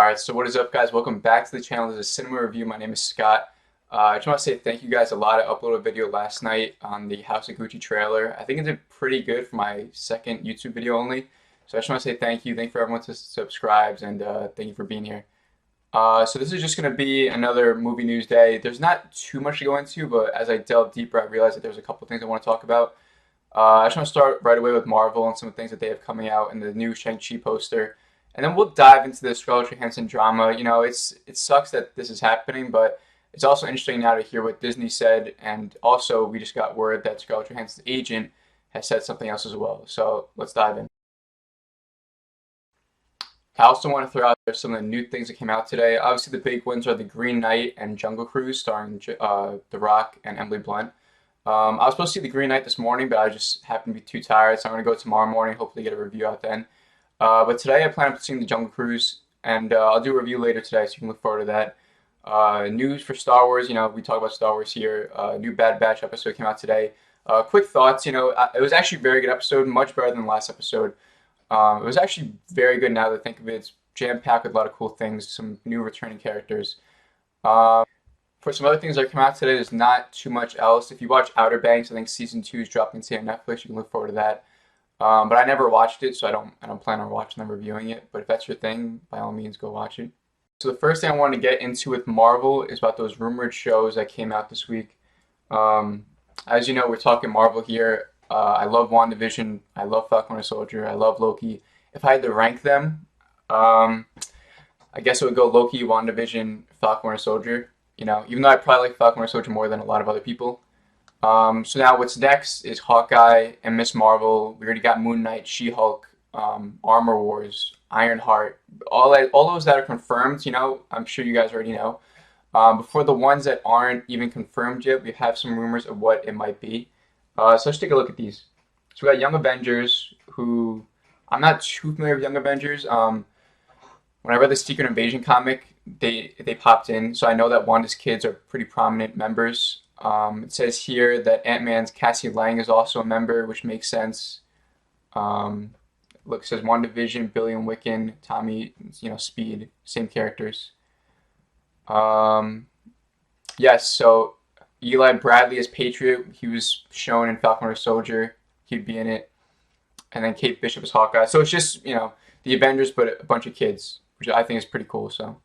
Alright, so what is up, guys? Welcome back to the channel. This is a cinema review. My name is Scott. I just want to say thank you guys a lot. I uploaded a video last night on the House of Gucci trailer. I think it did pretty good for my second YouTube video only. So I just want to say thank you. Thank you for everyone who subscribes, and thank you for being here. So this is just going to be another movie news day. There's not too much to go into, but as I delve deeper, I realized that there's a couple things I want to talk about. I just want to start right away with Marvel and some of the things that they have coming out and the new Shang Chi poster. And then we'll dive into the Scarlett Johansson drama. You know, it sucks that this is happening, but it's also interesting now to hear what Disney said. And also, we just got word that Scarlett Johansson's agent has said something else as well. So let's dive in. I also want to throw out there some of the new things that came out today. Obviously, the big ones are The Green Knight and Jungle Cruise, starring The Rock and Emily Blunt. I was supposed to see The Green Knight this morning, but I just happened to be too tired, so I'm going to go tomorrow morning, hopefully get a review out then. But today I plan on seeing The Jungle Cruise, and I'll do a review later today, so you can look forward to that. News for Star Wars, you know, we talk about Star Wars here. New Bad Batch episode came out today. Quick thoughts, you know, it was actually a very good episode, much better than the last episode. It was actually very good now that I think of it. It's jam-packed with a lot of cool things, some new returning characters. For some other things that come out today, there's not too much else. If you watch Outer Banks, I think season 2 is dropping today on Netflix. You can look forward to that. But I never watched it, so I don't plan on watching them reviewing it. But if that's your thing, by all means, go watch it. So the first thing I want to get into with Marvel is about those rumored shows that came out this week. As you know, we're talking Marvel here. I love WandaVision. I love Falcon and Soldier. I love Loki. If I had to rank them, I guess it would go Loki, WandaVision, Falcon and Soldier. You know, even though I probably like Falcon and Soldier more than a lot of other people. So now what's next is Hawkeye and Miss Marvel. We already got Moon Knight, She-Hulk, Armor Wars, Ironheart. All those that are confirmed, you know, I'm sure you guys already know. But for the ones that aren't even confirmed yet, we have some rumors of what it might be. So let's take a look at these. So we got Young Avengers, who I'm not too familiar with Young Avengers. When I read the Secret Invasion comic, they popped in, so I know that Wanda's kids are pretty prominent members. It says here that Ant-Man's Cassie Lang is also a member, which makes sense. Look, it says WandaVision, Billy and Wiccan, Tommy, you know, Speed, same characters. Yes, so Eli Bradley as Patriot, he was shown in Falcon or Soldier, he'd be in it. And then Kate Bishop as Hawkeye. So it's just, you know, the Avengers, but a bunch of kids, which I think is pretty cool, so.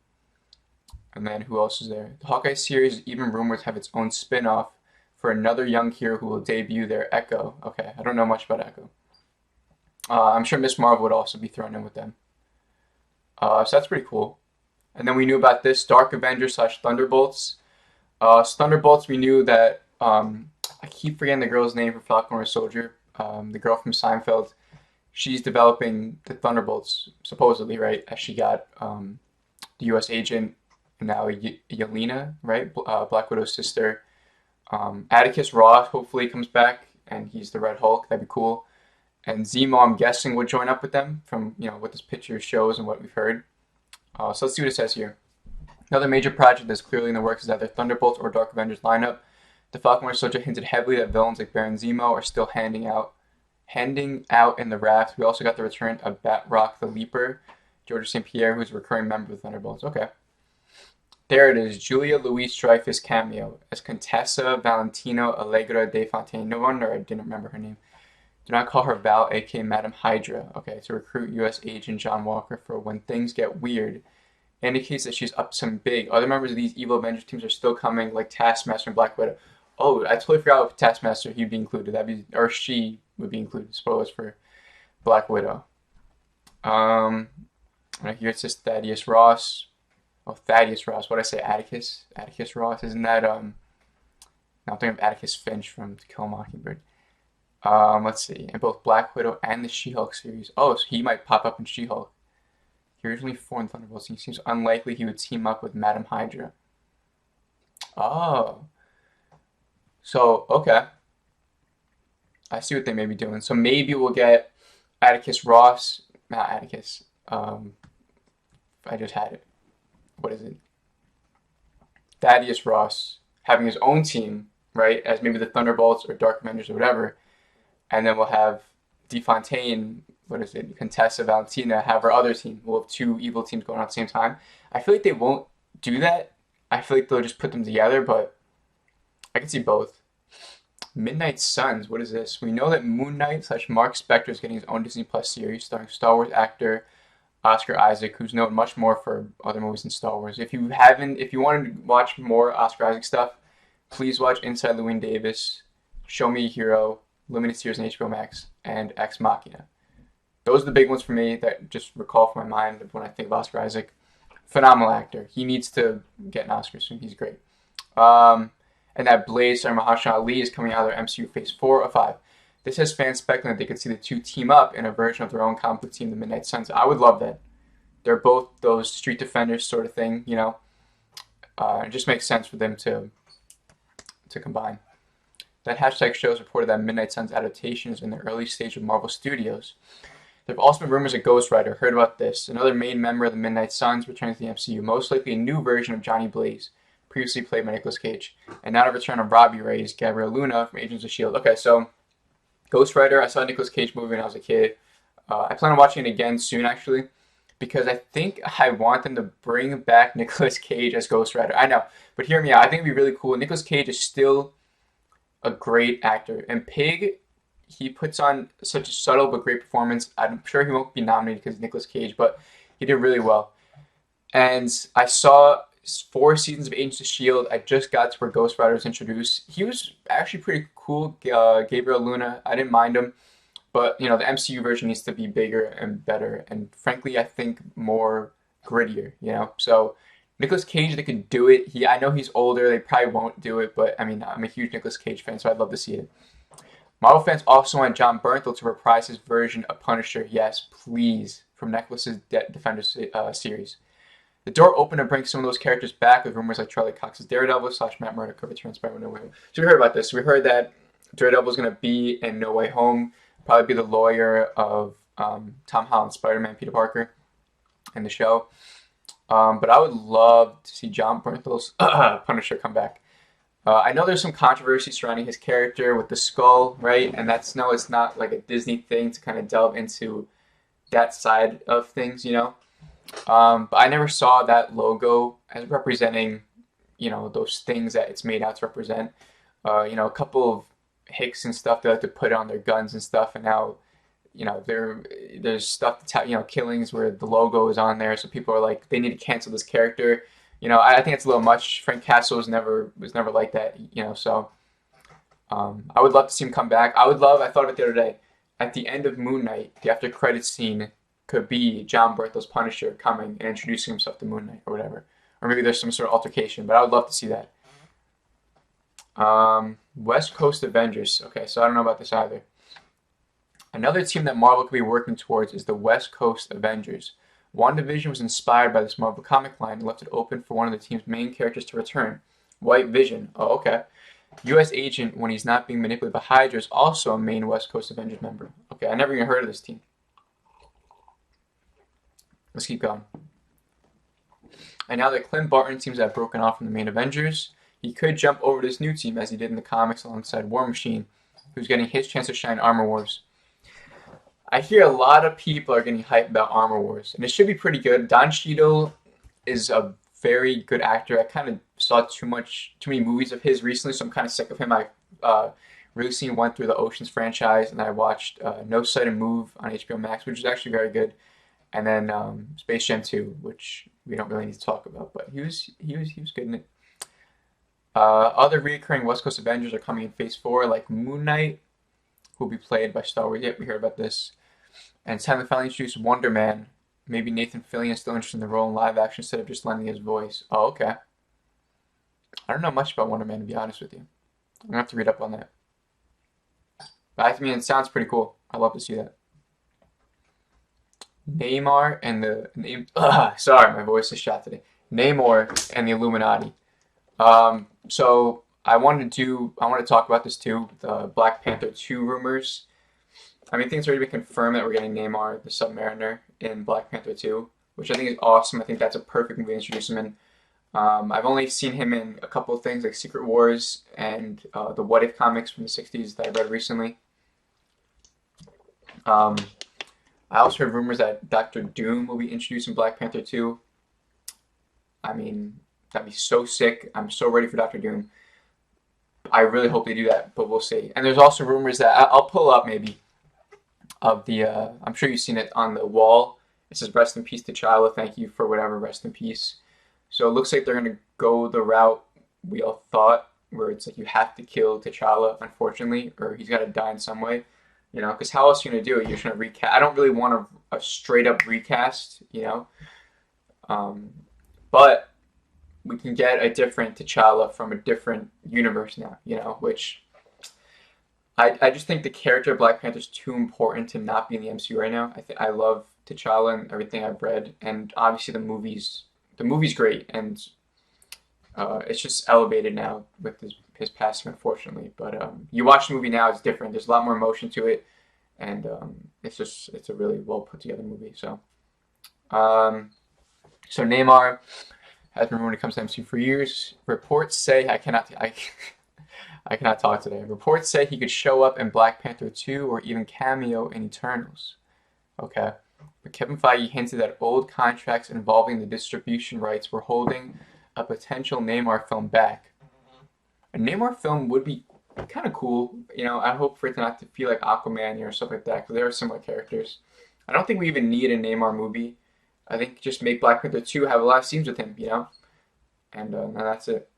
And then who else is there? The Hawkeye series is even rumored to have its own spin-off for another young hero who will debut there, Echo. Okay, I don't know much about Echo. I'm sure Miss Marvel would also be thrown in with them. So that's pretty cool. And then we knew about this, Dark Avengers / Thunderbolts. Thunderbolts, we knew that, I keep forgetting the girl's name for Falcon or Soldier, the girl from Seinfeld. She's developing the Thunderbolts, supposedly, right? As she got the U.S. agent, and now Yelena, right? Black Widow's sister. Atticus Ross hopefully comes back, and he's the Red Hulk. That'd be cool. And Zemo, I'm guessing, would join up with them from, you know, what this picture shows and what we've heard. So let's see what it says here. Another major project that's clearly in the works is either Thunderbolts or Dark Avengers lineup. The Falcon Winter Soldier hinted heavily that villains like Baron Zemo are still handing out in the raft. We also got the return of Batroc the Leaper, George St. Pierre, who's a recurring member of the Thunderbolts. Okay. There it is, Julia Louis-Dreyfus cameo as Contessa Valentino Allegra de Fontaine. No wonder I didn't remember her name. Do not call her Val, aka Madam Hydra. Okay, to recruit U.S. agent John Walker for when things get weird. Indicates that she's up to some big. Other members of these evil Avengers teams are still coming, like Taskmaster and Black Widow. Oh, I totally forgot with Taskmaster he'd be included. Or she would be included. Spoilers for Black Widow. Right here it says Thaddeus Ross. Oh, Thaddeus Ross. What did I say? Atticus? Atticus Ross. Isn't that I'm thinking of Atticus Finch from To Kill a Mockingbird. Let's see. In both Black Widow and the She-Hulk series. Oh, so he might pop up in She-Hulk. He originally formed Thunderbolts. He seems unlikely he would team up with Madam Hydra. Oh. So, okay. I see what they may be doing. So maybe we'll get Atticus Ross. Not Atticus. I just had it. What is it? Thaddeus Ross having his own team, right? As maybe the Thunderbolts or Dark Avengers or whatever. And then we'll have DeFontaine what is it, Contessa, Valentina have our other team. We'll have two evil teams going on at the same time. I feel like they won't do that. I feel like they'll just put them together, but I can see both. Midnight Suns, what is this? We know that Moon Knight / Mark Spector is getting his own Disney Plus series starring Star Wars actor Oscar Isaac, who's known much more for other movies than Star Wars. If you want to watch more Oscar Isaac stuff, please watch Inside Llewyn Davis, Show Me a Hero, Limited Series on HBO Max, and Ex Machina. Those are the big ones for me that just recall from my mind when I think of Oscar Isaac. Phenomenal actor. He needs to get an Oscar soon. He's great. And that Blade starring Mahershala Ali is coming out of their MCU Phase 4 of 5. This has fans speculating that they could see the two team up in a version of their own comic book team, the Midnight Suns. I would love that. They're both those street defenders sort of thing, you know. It just makes sense for them to combine. That hashtag shows reported that Midnight Suns adaptation is in the early stage of Marvel Studios. There have also been rumors that Ghost Rider, heard about this, another main member of the Midnight Suns returning to the MCU, most likely a new version of Johnny Blaze, previously played by Nicolas Cage, and now the return of Robbie Reyes, Gabriel Luna from Agents of S.H.I.E.L.D. Okay, so Ghost Rider, I saw a Nicolas Cage movie when I was a kid. I plan on watching it again soon, actually, because I think I want them to bring back Nicolas Cage as Ghost Rider. I know, but hear me out. I think it'd be really cool. Nicolas Cage is still a great actor, and Pig, he puts on such a subtle but great performance. I'm sure he won't be nominated because Nicolas Cage, but he did really well. And I saw 4 seasons of Agents of S.H.I.E.L.D. I just got to where Ghost Rider was introduced. He was actually pretty cool, Gabriel Luna. I didn't mind him. But, you know, the MCU version needs to be bigger and better. And frankly, I think more grittier, you know? So, Nicolas Cage, they could do it. I know he's older. They probably won't do it. But, I mean, I'm a huge Nicolas Cage fan, so I'd love to see it. Marvel fans also want John Bernthal to reprise his version of Punisher. Yes, please. From Netflix's Defenders series. The door opened to bring some of those characters back with rumors like Charlie Cox's Daredevil / Matt Murdock could return Spider-Man No Way Home. So we heard about this. We heard that Daredevil is going to be in No Way Home, probably be the lawyer of Tom Holland's Spider-Man, Peter Parker, in the show. But I would love to see John Bernthal's Punisher come back. I know there's some controversy surrounding his character with the skull, right? And it's not like a Disney thing to kind of delve into that side of things, you know? But I never saw that logo as representing, you know, those things that it's made out to represent. You know, a couple of Hicks and stuff they like to put on their guns and stuff, and now, you know, there's stuff that's, you know, killings where the logo is on there, so people are like, they need to cancel this character. You know, I think it's a little much. Frank Castle was never like that, you know, so I would love to see him come back. I thought of it the other day, at the end of Moon Knight, the after credits scene could be John Berthel's Punisher coming and introducing himself to Moon Knight or whatever. Or maybe there's some sort of altercation, but I would love to see that. West Coast Avengers. Okay, so I don't know about this either. Another team that Marvel could be working towards is the West Coast Avengers. WandaVision was inspired by this Marvel comic line and left it open for one of the team's main characters to return. White Vision. Oh, okay. U.S. agent, when he's not being manipulated by Hydra, is also a main West Coast Avengers member. Okay, I never even heard of this team. Let's keep going. And now that Clint Barton seems to have broken off from the main Avengers, he could jump over to this new team as he did in the comics alongside War Machine, who's getting his chance to shine in Armor Wars. I hear a lot of people are getting hyped about Armor Wars, and it should be pretty good. Don Cheadle is a very good actor. I kind of saw too many movies of his recently, so I'm kind of sick of him. I recently went through the Oceans franchise, and I watched No Sight and Move on HBO Max, which is actually very good. And then Space Jam 2, which we don't really need to talk about, but he was good in it. Other recurring West Coast Avengers are coming in Phase 4, like Moon Knight, who will be played by Star Wars. Yep, we heard about this. And it's time to finally introduce Wonder Man. Maybe Nathan Fillion is still interested in the role in live action instead of just lending his voice. Oh, okay. I don't know much about Wonder Man, to be honest with you. I'm going to have to read up on that. But I mean, it sounds pretty cool. I'd love to see that. Namor and the sorry, my voice is shot today. Namor and the Illuminati. So I want to talk about this too. The Black Panther 2 rumors. I mean, I think it's already been confirmed that we're getting Namor the Submariner in Black Panther 2, which I think is awesome. I think that's a perfect movie to introduce him in. I've only seen him in a couple of things like Secret Wars and the What If comics from the 60s that I read recently. I also heard rumors that Doctor Doom will be introduced in Black Panther 2. I mean, that'd be so sick. I'm so ready for Doctor Doom. I really hope they do that, but we'll see. And there's also rumors that I'll pull up maybe of the. I'm sure you've seen it on the wall. It says "Rest in peace, T'Challa. Thank you for whatever. Rest in peace." So it looks like they're gonna go the route we all thought, where it's like you have to kill T'Challa, unfortunately, or he's got to die in some way. Because how else are you gonna do it? You're just gonna recast. I don't really want a straight up recast. Um, but we can get a different T'Challa from a different universe now. Which I just think the character of Black Panther is too important to not be in the MCU right now. I love T'Challa and everything I've read, and obviously the movie's great, and it's just elevated now with his passing, unfortunately. But you watch the movie now, it's different. There's a lot more emotion to it, and it's a really well put together movie. Um, so Neymar has been rumored when it comes to MCU for years. Reports say I cannot talk today. Reports say he could show up in Black Panther 2 or even cameo in Eternals. Okay. But Kevin Feige hinted that old contracts involving the distribution rights were holding a potential Neymar film back. A Neymar film would be kind of cool. I hope for it not to feel like Aquaman or stuff like that, because there are similar characters. I don't think we even need a Neymar movie. I think just make Black Panther 2 have a lot of scenes with him, and that's it.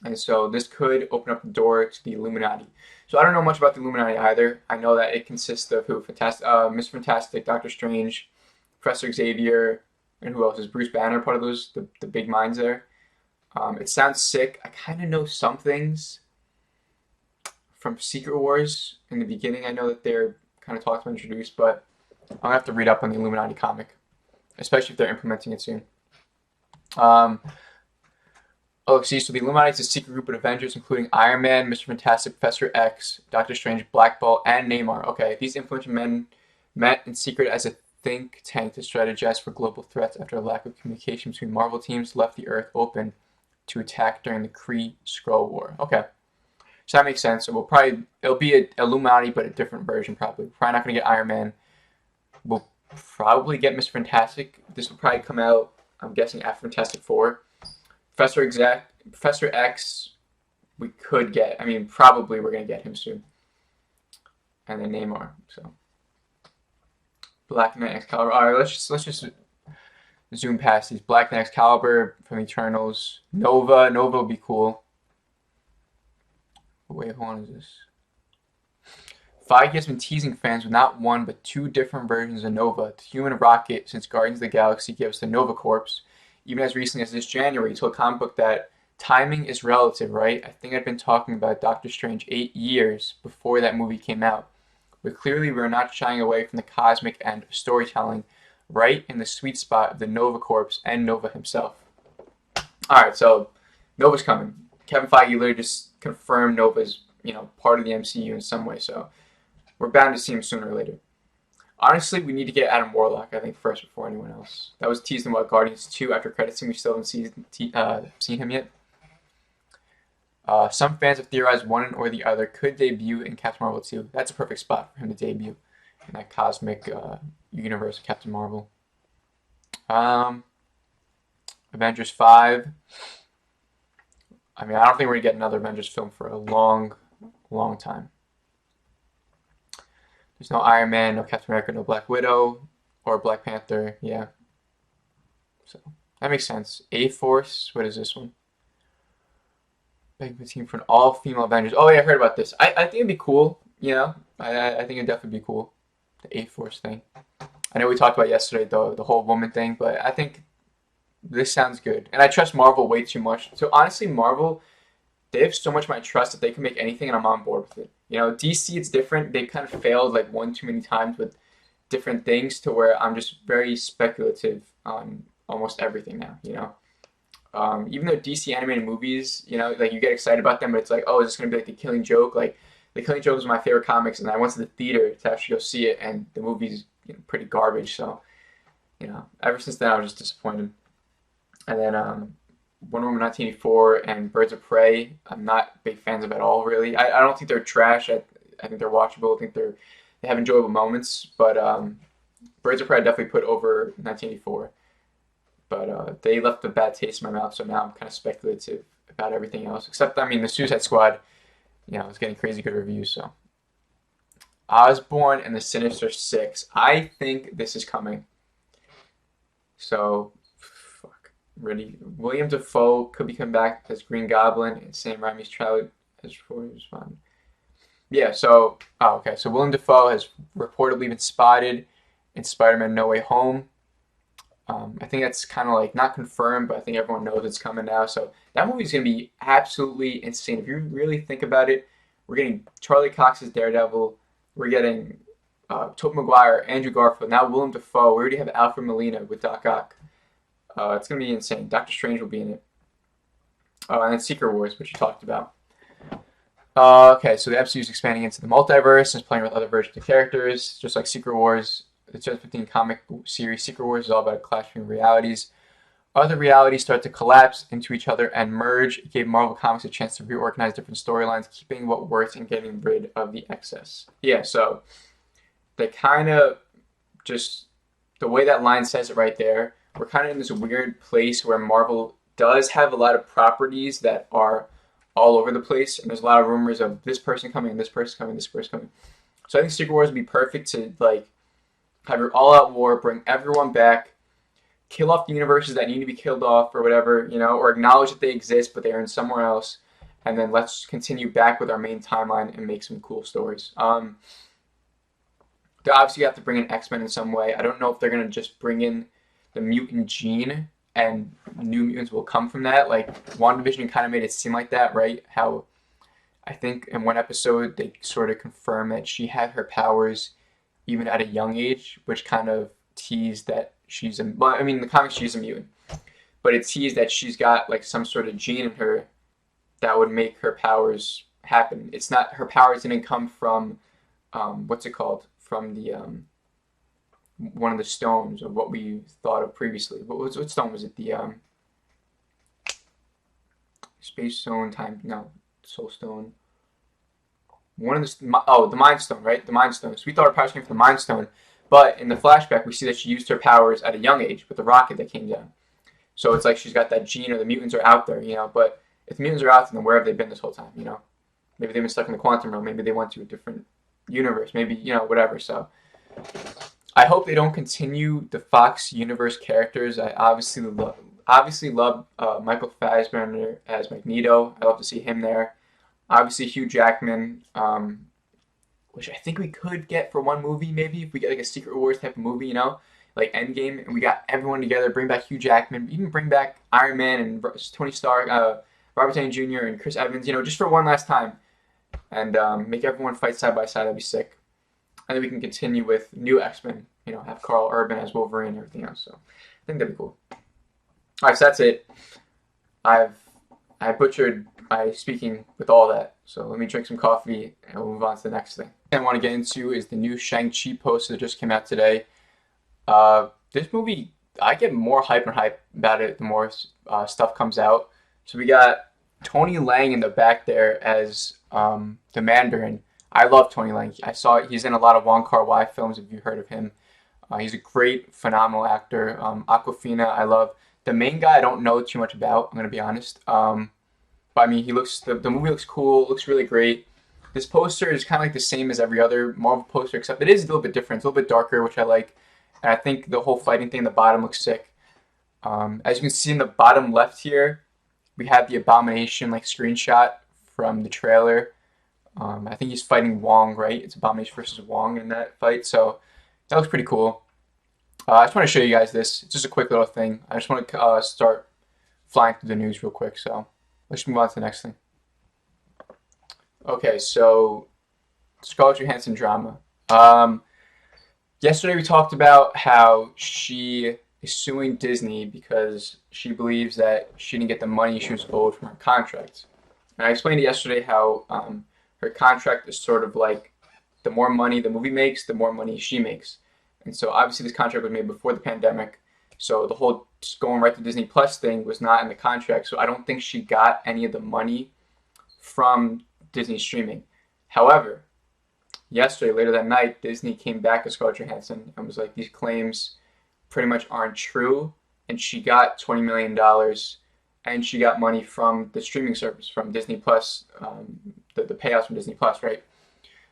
And so this could open up the door to the Illuminati. So I don't know much about the Illuminati either. I know that it consists of who? Mr. Fantastic, Doctor Strange, Professor Xavier, and who else? Is Bruce Banner part of those, the big minds there? It sounds sick. I kind of know some things from Secret Wars in the beginning. I know that they're kind of talked about introduced, but I'm going to have to read up on the Illuminati comic, especially if they're implementing it soon. So the Illuminati is a secret group of Avengers, including Iron Man, Mr. Fantastic, Professor X, Doctor Strange, Black Bolt, and Neymar. Okay, these influential men met in secret as a think tank to strategize for global threats after a lack of communication between Marvel teams left the Earth open to attack during the Kree-Skrull War. Okay, so that makes sense. So it'll be a Illuminati, but a different version probably. We're probably not going to get Iron Man. We'll probably get Mr. Fantastic. This will probably come out, I'm guessing, after Fantastic Four. Professor X, we could get. I mean, probably we're going to get him soon. And then Neymar. So Black Knight Excalibur. All right, let's just zoom past these. Black Knight Excalibur from Eternals. Nova would be cool. Wait, hold on, is this? Feige has been teasing fans with not one but two different versions of Nova. The human rocket since Guardians of the Galaxy gave us the Nova Corps. Even as recently as this January, he told a comic book that timing is relative, right? I think I'd been talking about Doctor Strange 8 years before that movie came out. But clearly we're not shying away from the cosmic end of storytelling, right in the sweet spot of the Nova Corps and Nova himself. Alright, so Nova's coming. Kevin Feige literally just confirmed Nova's, part of the MCU in some way, so we're bound to see him sooner or later. Honestly, we need to get Adam Warlock, I think, first before anyone else. That was teased in Guardians 2 after credits scene. We still haven't seen him yet. Some fans have theorized one or the other could debut in Captain Marvel 2. That's a perfect spot for him to debut in that cosmic universe of Captain Marvel. Avengers 5. I mean, I don't think we're going to get another Avengers film for a long, long time. There's no Iron Man, no Captain America, no Black Widow, or Black Panther. Yeah. So, that makes sense. A-Force. What is this one? Begging the team for an all-female Avengers. Oh, yeah, I heard about this. I think it'd be cool, I think it'd definitely be cool. The A-Force thing. I know we talked about yesterday, the whole woman thing, but I think this sounds good. And I trust Marvel way too much. So, honestly, Marvel, they have so much of my trust that they can make anything, and I'm on board with it. DC, it's different. They've kind of failed like one too many times with different things to where I'm just very speculative on almost everything now, even though DC animated movies, like you get excited about them, but it's like, oh, is this going to be like The Killing Joke? Like, The Killing Joke was my favorite comics, and I went to the theater to actually go see it, and the movie's pretty garbage, so, ever since then I was just disappointed. And then, Wonder Woman 1984 and Birds of Prey, I'm not big fans of at all, really. I don't think they're trash. I think they're watchable. I think They have enjoyable moments, but Birds of Prey I definitely put over 1984. But they left a bad taste in my mouth, so now I'm kind of speculative about everything else. Except, I mean, the Suicide Squad, it's getting crazy good reviews. So Osborn and the Sinister Six. I think this is coming. So, fuck. Ready? William Dafoe could be coming back as Green Goblin, and Sam Raimi's child as before he was fun. Yeah. So, okay. So William Dafoe has reportedly been spotted in Spider-Man: No Way Home. I think that's kind of like not confirmed, but I think everyone knows it's coming now. So that movie's going to be absolutely insane. If you really think about it, we're getting Charlie Cox's Daredevil. We're getting Tobey Maguire, Andrew Garfield, now Willem Dafoe. We already have Alfred Molina with Doc Ock. It's going to be insane. Doctor Strange will be in it. And then Secret Wars, which you talked about. Okay, so the MCU is expanding into the multiverse and is playing with other versions of characters, just like Secret Wars. The 2015 comic series Secret Wars is all about clashing realities. Other realities start to collapse into each other and merge. It gave Marvel Comics a chance to reorganize different storylines, keeping what works and getting rid of the excess. Yeah, so they kind of just, the way that line says it right there, we're kind of in this weird place where Marvel does have a lot of properties that are all over the place, and there's a lot of rumors of this person coming, this person coming, this person coming. So I think Secret Wars would be perfect to like have your all-out war, bring everyone back, kill off the universes that need to be killed off or whatever, or acknowledge that they exist but they are in somewhere else, and then let's continue back with our main timeline and make some cool stories. They obviously have to bring in X-Men in some way. I don't know if they're going to just bring in the mutant gene and new mutants will come from that. Like, WandaVision kind of made it seem like that, right? How I think in one episode they sort of confirmed that she had her powers even at a young age, which kind of teased that well, I mean, in the comics she's a mutant, but it teased that she's got like some sort of gene in her that would make her powers happen. It's not, her powers didn't come from, what's it called? From the, one of the stones of what we thought of previously. What stone was it? The, Space Stone, Soul Stone. One of the Mind Stone, right? The Mind Stone. So we thought her powers came from the Mind Stone, but in the flashback we see that she used her powers at a young age with the rocket that came down. So it's like she's got that gene, or the mutants are out there, But if the mutants are out there, then where have they been this whole time? Maybe they've been stuck in the quantum realm. Maybe they went to a different universe. Maybe whatever. So I hope they don't continue the Fox universe characters. I obviously love Michael Fassbender as Magneto. I love to see him there. Obviously, Hugh Jackman, which I think we could get for one movie, maybe, if we get like a Secret Wars type of movie, like Endgame, and we got everyone together, bring back Hugh Jackman, even bring back Iron Man and Tony Stark, Robert Downey Jr. and Chris Evans, just for one last time, and make everyone fight side by side. That'd be sick. And then we can continue with new X-Men, have Carl Urban as Wolverine and everything else. So I think that'd be cool. All right, so that's it. I butchered my speaking with all that. So let me drink some coffee and we'll move on to the next thing. I want to get into is the new Shang Chi Poster that just came out today. This movie, I get more hype and hype about it the more stuff comes out. So we got Tony Leung in the back there as the Mandarin. I love Tony Leung. He's in a lot of Wong Kar-wai films, if you've heard of him. He's a great, phenomenal actor. Awkwafina, I love. The main guy I don't know too much about, I'm going to be honest. But I mean, the movie looks cool, looks really great. This poster is kind of like the same as every other Marvel poster, except it is a little bit different. It's a little bit darker, which I like. And I think the whole fighting thing in the bottom looks sick. As you can see in the bottom left here, we have the Abomination screenshot from the trailer. I think he's fighting Wong, right? It's Abomination versus Wong in that fight. So that looks pretty cool. I just want to show you guys this. It's just a quick little thing. I just want to start flying through the news real quick. So let's move on to the next thing. Okay, so Scarlett Johansson drama. Yesterday we talked about how she is suing Disney because she believes that she didn't get the money she was owed from her contract. And I explained yesterday how her contract is sort of like the more money the movie makes, the more money she makes. And so obviously this contract was made before the pandemic. So the whole going right to Disney Plus thing was not in the contract. So I don't think she got any of the money from Disney streaming. However, yesterday, later that night, Disney came back to Scarlett Johansson and was like, these claims pretty much aren't true, and she got $20 million, and she got money from the streaming service, from Disney Plus, the payouts from Disney Plus, right?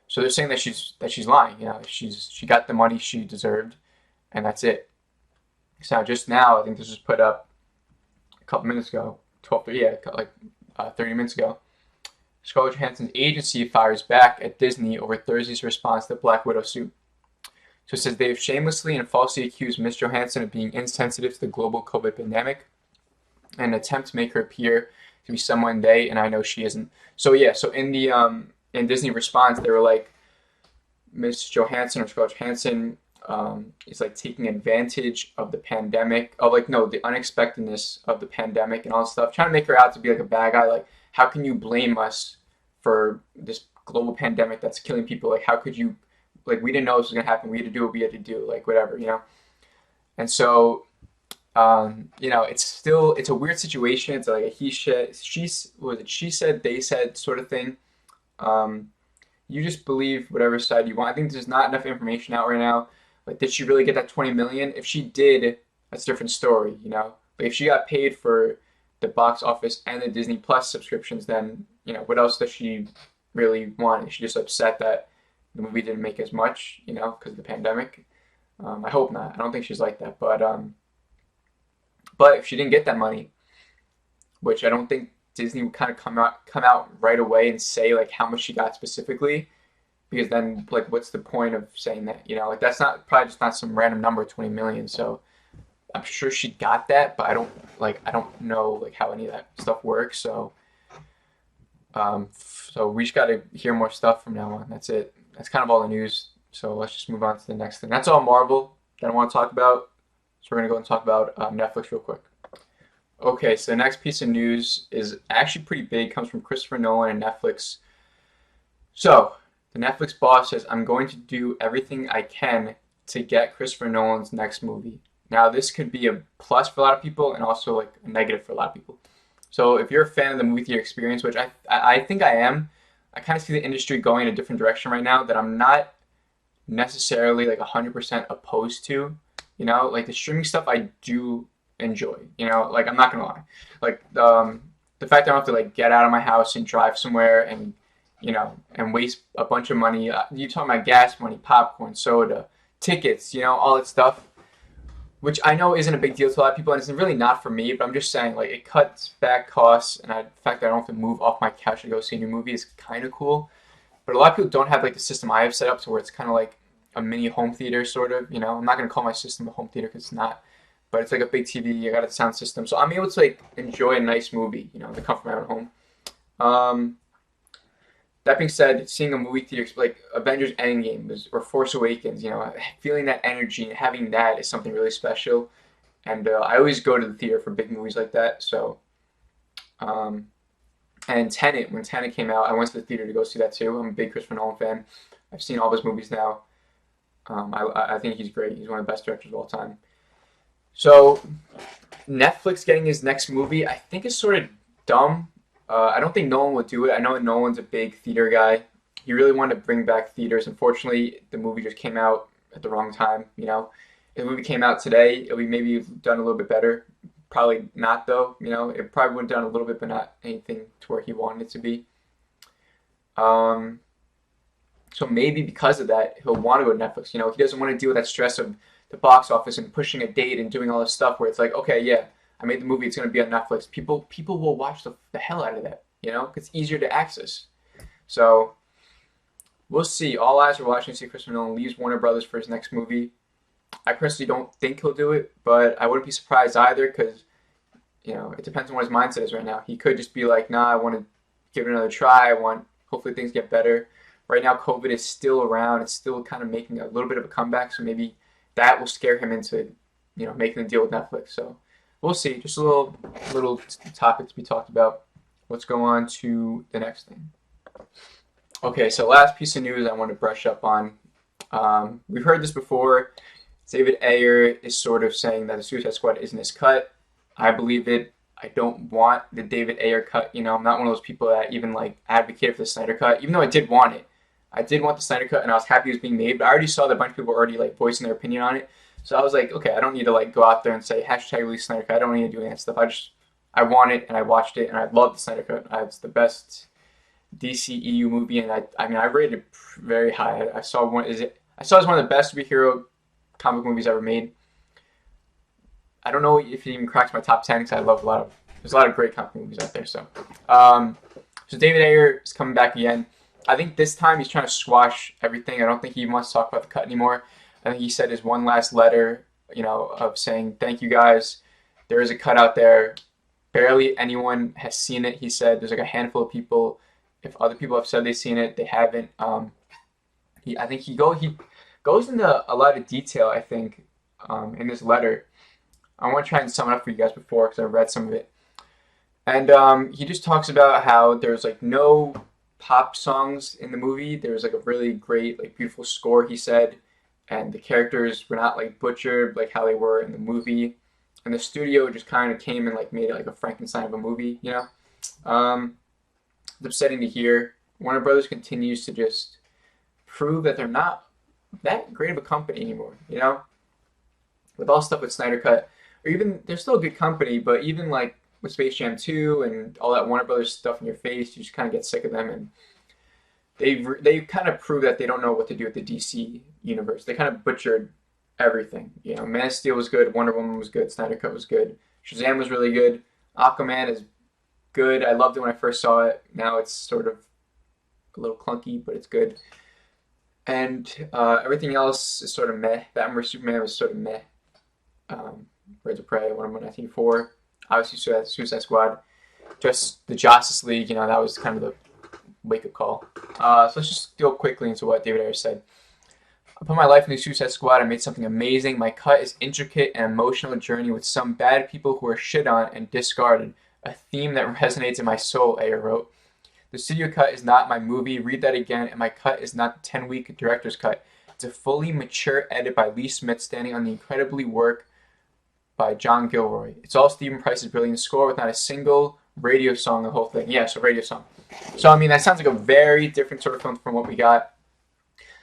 So they're saying that she's lying. She got the money she deserved, and that's it. So just now, I think this was put up a couple minutes ago, 12:30, yeah, like 30 minutes ago. Scarlett Johansson's agency fires back at Disney over Thursday's response to the Black Widow suit. So it says they have shamelessly and falsely accused Ms. Johansson of being insensitive to the global COVID pandemic, and attempt to make her appear to be someone they, and I know she isn't. So yeah, so in the in Disney response, they were like, Ms. Johansson or Scarlett Johansson is like taking advantage of the pandemic, of like no, the unexpectedness of the pandemic and all this stuff, trying to make her out to be like a bad guy. Like, how can you blame us for this global pandemic that's killing people? Like, how could you, like, we didn't know this was gonna happen. We had to do what we had to do, like whatever. And so it's a weird situation. It's like a he said, she said, they said sort of thing. You just believe whatever side you want. I think there's not enough information out right now. Like, did she really get that 20 million? If she did, that's a different story. Like, if she got paid for the box office and the Disney Plus subscriptions, then, what else does she really want? Is she just upset that the movie didn't make as much, because of the pandemic? I hope not. I don't think she's like that. But if she didn't get that money, which I don't think Disney would kind of come out right away and say like how much she got specifically, because then like what's the point of saying that? Like that's not probably just not some random number, 20 million. So I'm sure she got that, but I don't know like how any of that stuff works. So so we just got to hear more stuff from now on. That's it. That's kind of all the news. So let's just move on to the next thing. That's all Marvel that I want to talk about. So we're gonna go and talk about Netflix real quick. Okay, so the next piece of news is actually pretty big. It comes from Christopher Nolan and Netflix. So the Netflix boss says, "I'm going to do everything I can to get Christopher Nolan's next movie." Now, this could be a plus for a lot of people and also like a negative for a lot of people. So if you're a fan of the movie theater experience, which I think I am, I kind of see the industry going in a different direction right now that I'm not necessarily like 100% opposed to. Like the streaming stuff I do enjoy. Like I'm not gonna lie. Like the fact that I don't have to like get out of my house and drive somewhere and and waste a bunch of money. You talking about gas money, popcorn, soda, tickets, all that stuff, which I know isn't a big deal to a lot of people, and it's really not for me. But I'm just saying, like, it cuts back costs, and the fact that I don't have to move off my couch to go see a new movie is kind of cool. But a lot of people don't have like the system I have set up to where it's kind of like a mini home theater, sort of. I'm not gonna call my system a home theater because it's not. But it's like a big TV. I got a sound system, so I'm able to like enjoy a nice movie, the comfort of my own home. That being said, seeing a movie theater like Avengers Endgame or Force Awakens, feeling that energy and having that is something really special. And I always go to the theater for big movies like that. So, and Tenet, when Tenet came out, I went to the theater to go see that too. I'm a big Christopher Nolan fan. I've seen all his movies now. I think he's great. He's one of the best directors of all time. So, Netflix getting his next movie, I think is sort of dumb. I don't think Nolan would do it. I know Nolan's a big theater guy. He really wanted to bring back theaters. Unfortunately, the movie just came out at the wrong time. If the movie came out today, it would maybe done a little bit better. Probably not, though. It probably would have done a little bit, but not anything to where he wanted it to be. So maybe because of that, he'll want to go to Netflix. He doesn't want to deal with that stress of the box office and pushing a date and doing all this stuff where it's like, okay, yeah, I made the movie, it's going to be on Netflix. People will watch the hell out of that, because it's easier to access. So we'll see. All eyes are watching to see Christopher Nolan leaves Warner Brothers for his next movie. I personally don't think he'll do it, but I wouldn't be surprised either because, it depends on what his mindset is right now. He could just be like, nah, I want to give it another try. Hopefully things get better. Right now, COVID is still around. It's still kind of making a little bit of a comeback, so maybe that will scare him into, making a deal with Netflix. So we'll see. Just a little topic to be talked about. Let's go on to the next thing. Okay, so last piece of news I want to brush up on. We've heard this before. David Ayer is sort of saying that the Suicide Squad isn't his cut. I believe it. I don't want the David Ayer cut. I'm not one of those people that even like advocate for the Snyder cut, even though I did want it. I did want the Snyder Cut, and I was happy it was being made, but I already saw that a bunch of people were already like voicing their opinion on it. So I was like, okay, I don't need to like go out there and say hashtag release Snyder Cut. I don't need to do any of that stuff. I want it, and I watched it, and I loved the Snyder Cut. It's the best DCEU movie, and I mean I rated it very high. I saw one is it I saw it as one of the best superhero comic movies ever made. I don't know if it even cracks my top 10 because I love there's a lot of great comic movies out there. So David Ayer is coming back again. I think this time he's trying to squash everything. I don't think he wants to talk about the cut anymore. I think he said his one last letter, of saying thank you guys. There is a cut out there. Barely anyone has seen it. He said there's like a handful of people. If other people have said they've seen it, they haven't. I think he goes into a lot of detail. I think in this letter. I want to try and sum it up for you guys before because I read some of it. And he just talks about how there's like no pop songs in the movie. There was like a really great, like beautiful score, he said, and the characters were not like butchered like how they were in the movie. And the studio just kind of came and like made it like a Frankenstein of a movie, It's upsetting to hear. Warner Brothers continues to just prove that they're not that great of a company anymore, With all stuff with Snyder Cut, or even they're still a good company, but even like with Space Jam 2 and all that Warner Brothers stuff in your face, you just kind of get sick of them, and they kind of prove that they don't know what to do with the DC universe. They kind of butchered everything. Man of Steel was good, Wonder Woman was good, Snyder Cut was good, Shazam was really good, Aquaman is good. I loved it when I first saw it. Now it's sort of a little clunky, but it's good. And everything else is sort of meh. Batman vs Superman was sort of meh. Birds of Prey, Wonder Woman 1984, obviously Suicide Squad, just the Justice League, that was kind of the wake-up call. So let's just go quickly into what David Ayer said. I put my life into Suicide Squad. I made something amazing. My cut is intricate and emotional journey with some bad people who are shit on and discarded, a theme that resonates in my soul, Ayer wrote. The studio cut is not my movie. Read that again, and my cut is not the 10-week director's cut. It's a fully mature edit by Lee Smith standing on the incredibly work by John Gilroy. It's all Stephen Price's brilliant score with not a single radio song, the whole thing. Yeah, so radio song. So, I mean, that sounds like a very different sort of film from what we got.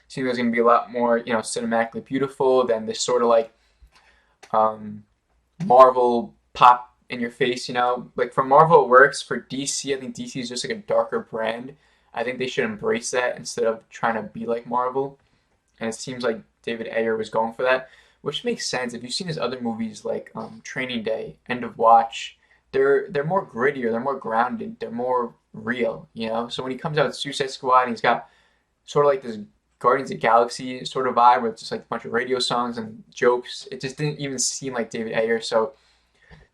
Seems there's going to be a lot more, cinematically beautiful than this sort of like Marvel pop in your face, Like for Marvel it works. For DC, I think DC is just like a darker brand. I think they should embrace that instead of trying to be like Marvel. And it seems like David Ayer was going for that, which makes sense. If you've seen his other movies like Training Day, End of Watch, they're more grittier, they're more grounded, they're more real, So when he comes out with Suicide Squad and he's got sort of like this Guardians of the Galaxy sort of vibe with just like a bunch of radio songs and jokes, it just didn't even seem like David Ayer. So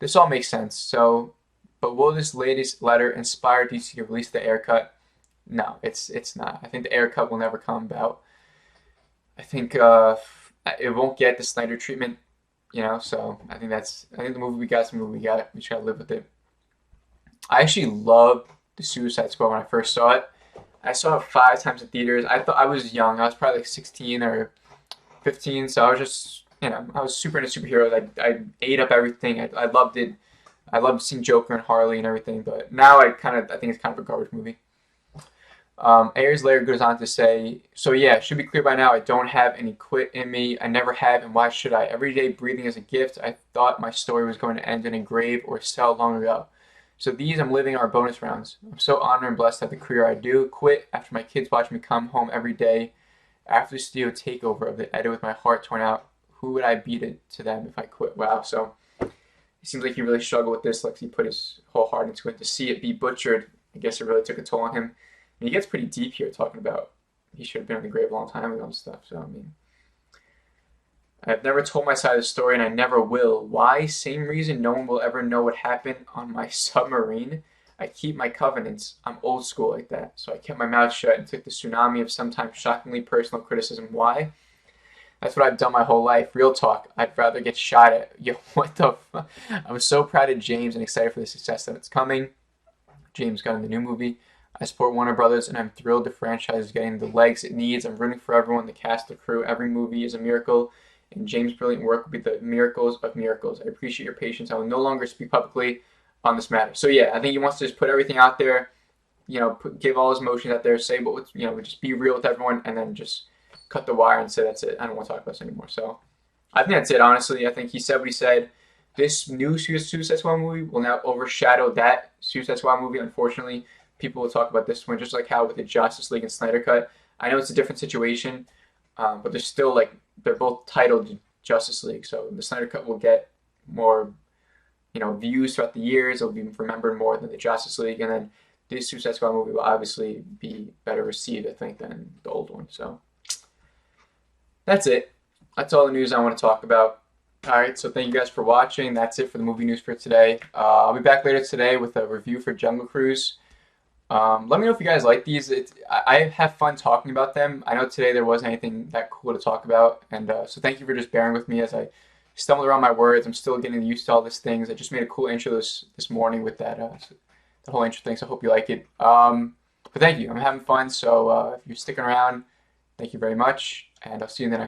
this all makes sense. So, but will this latest letter inspire DC to release the Ayer Cut? No, it's not. I think the Ayer Cut will never come about. I think it won't get the Snyder treatment, So I think the movie we got is the movie we got. We just gotta live with it. I actually loved the Suicide Squad when I first saw it. I saw it 5 times in theaters. I thought I was young. I was probably like 16 or 15, so I was just, I was super into superheroes. I ate up everything. I loved it. I loved seeing Joker and Harley and everything. But now I think it's kind of a garbage movie. Ayer's layer goes on to say, so yeah, it should be clear by now, I don't have any quit in me. I never have, and why should I? Every day breathing is a gift. I thought my story was going to end in a grave or cell long ago. So these I'm living are bonus rounds. I'm so honored and blessed to have the career I do. Quit after my kids watch me come home every day. After the studio takeover of the edit with my heart torn out, who would I be to them if I quit? Wow, so it seems like he really struggled with this. Like he put his whole heart into it. To see it be butchered, I guess it really took a toll on him. And he gets pretty deep here talking about he should have been in the grave a long time ago and stuff. So, I mean, I've never told my side of the story and I never will. Why? Same reason no one will ever know what happened on my submarine. I keep my covenants. I'm old school like that. So I kept my mouth shut and took the tsunami of sometimes shockingly personal criticism. Why? That's what I've done my whole life. Real talk. I'd rather get shot at. Yo, what the fuck? I'm so proud of James and excited for the success that's coming. James got in the new movie. I support Warner Brothers, and I'm thrilled the franchise is getting the legs it needs. I'm rooting for everyone, the cast, the crew. Every movie is a miracle, and James' brilliant work will be the miracles of miracles. I appreciate your patience. I will no longer speak publicly on this matter. So yeah, I think he wants to just put everything out there. give all his emotions out there, say what, just be real with everyone, and then just cut the wire and say that's it. I don't want to talk about this anymore. So I think that's it. Honestly, I think he said what he said. This new Suicide Squad movie will now overshadow that Suicide Squad movie. Unfortunately, people will talk about this one just like how with the Justice League and Snyder Cut. I know it's a different situation, but they're still they're both titled Justice League, so the Snyder Cut will get more views throughout the years. It'll be remembered more than the Justice League, and then this Suicide Squad movie will obviously be better received, I think, than the old one. So that's it. That's all the news I want to talk about. All right, so thank you guys for watching. That's it for the movie news for today. I'll be back later today with a review for Jungle Cruise. Let me know if you guys like these. I have fun talking about them. I know today there wasn't anything that cool to talk about, and so thank you for just bearing with me as I stumbled around my words. I'm still getting used to all these things. I just made a cool intro this morning with the whole intro thing, so I hope you like it. But thank you. I'm having fun, so if you're sticking around, thank you very much, and I'll see you in the next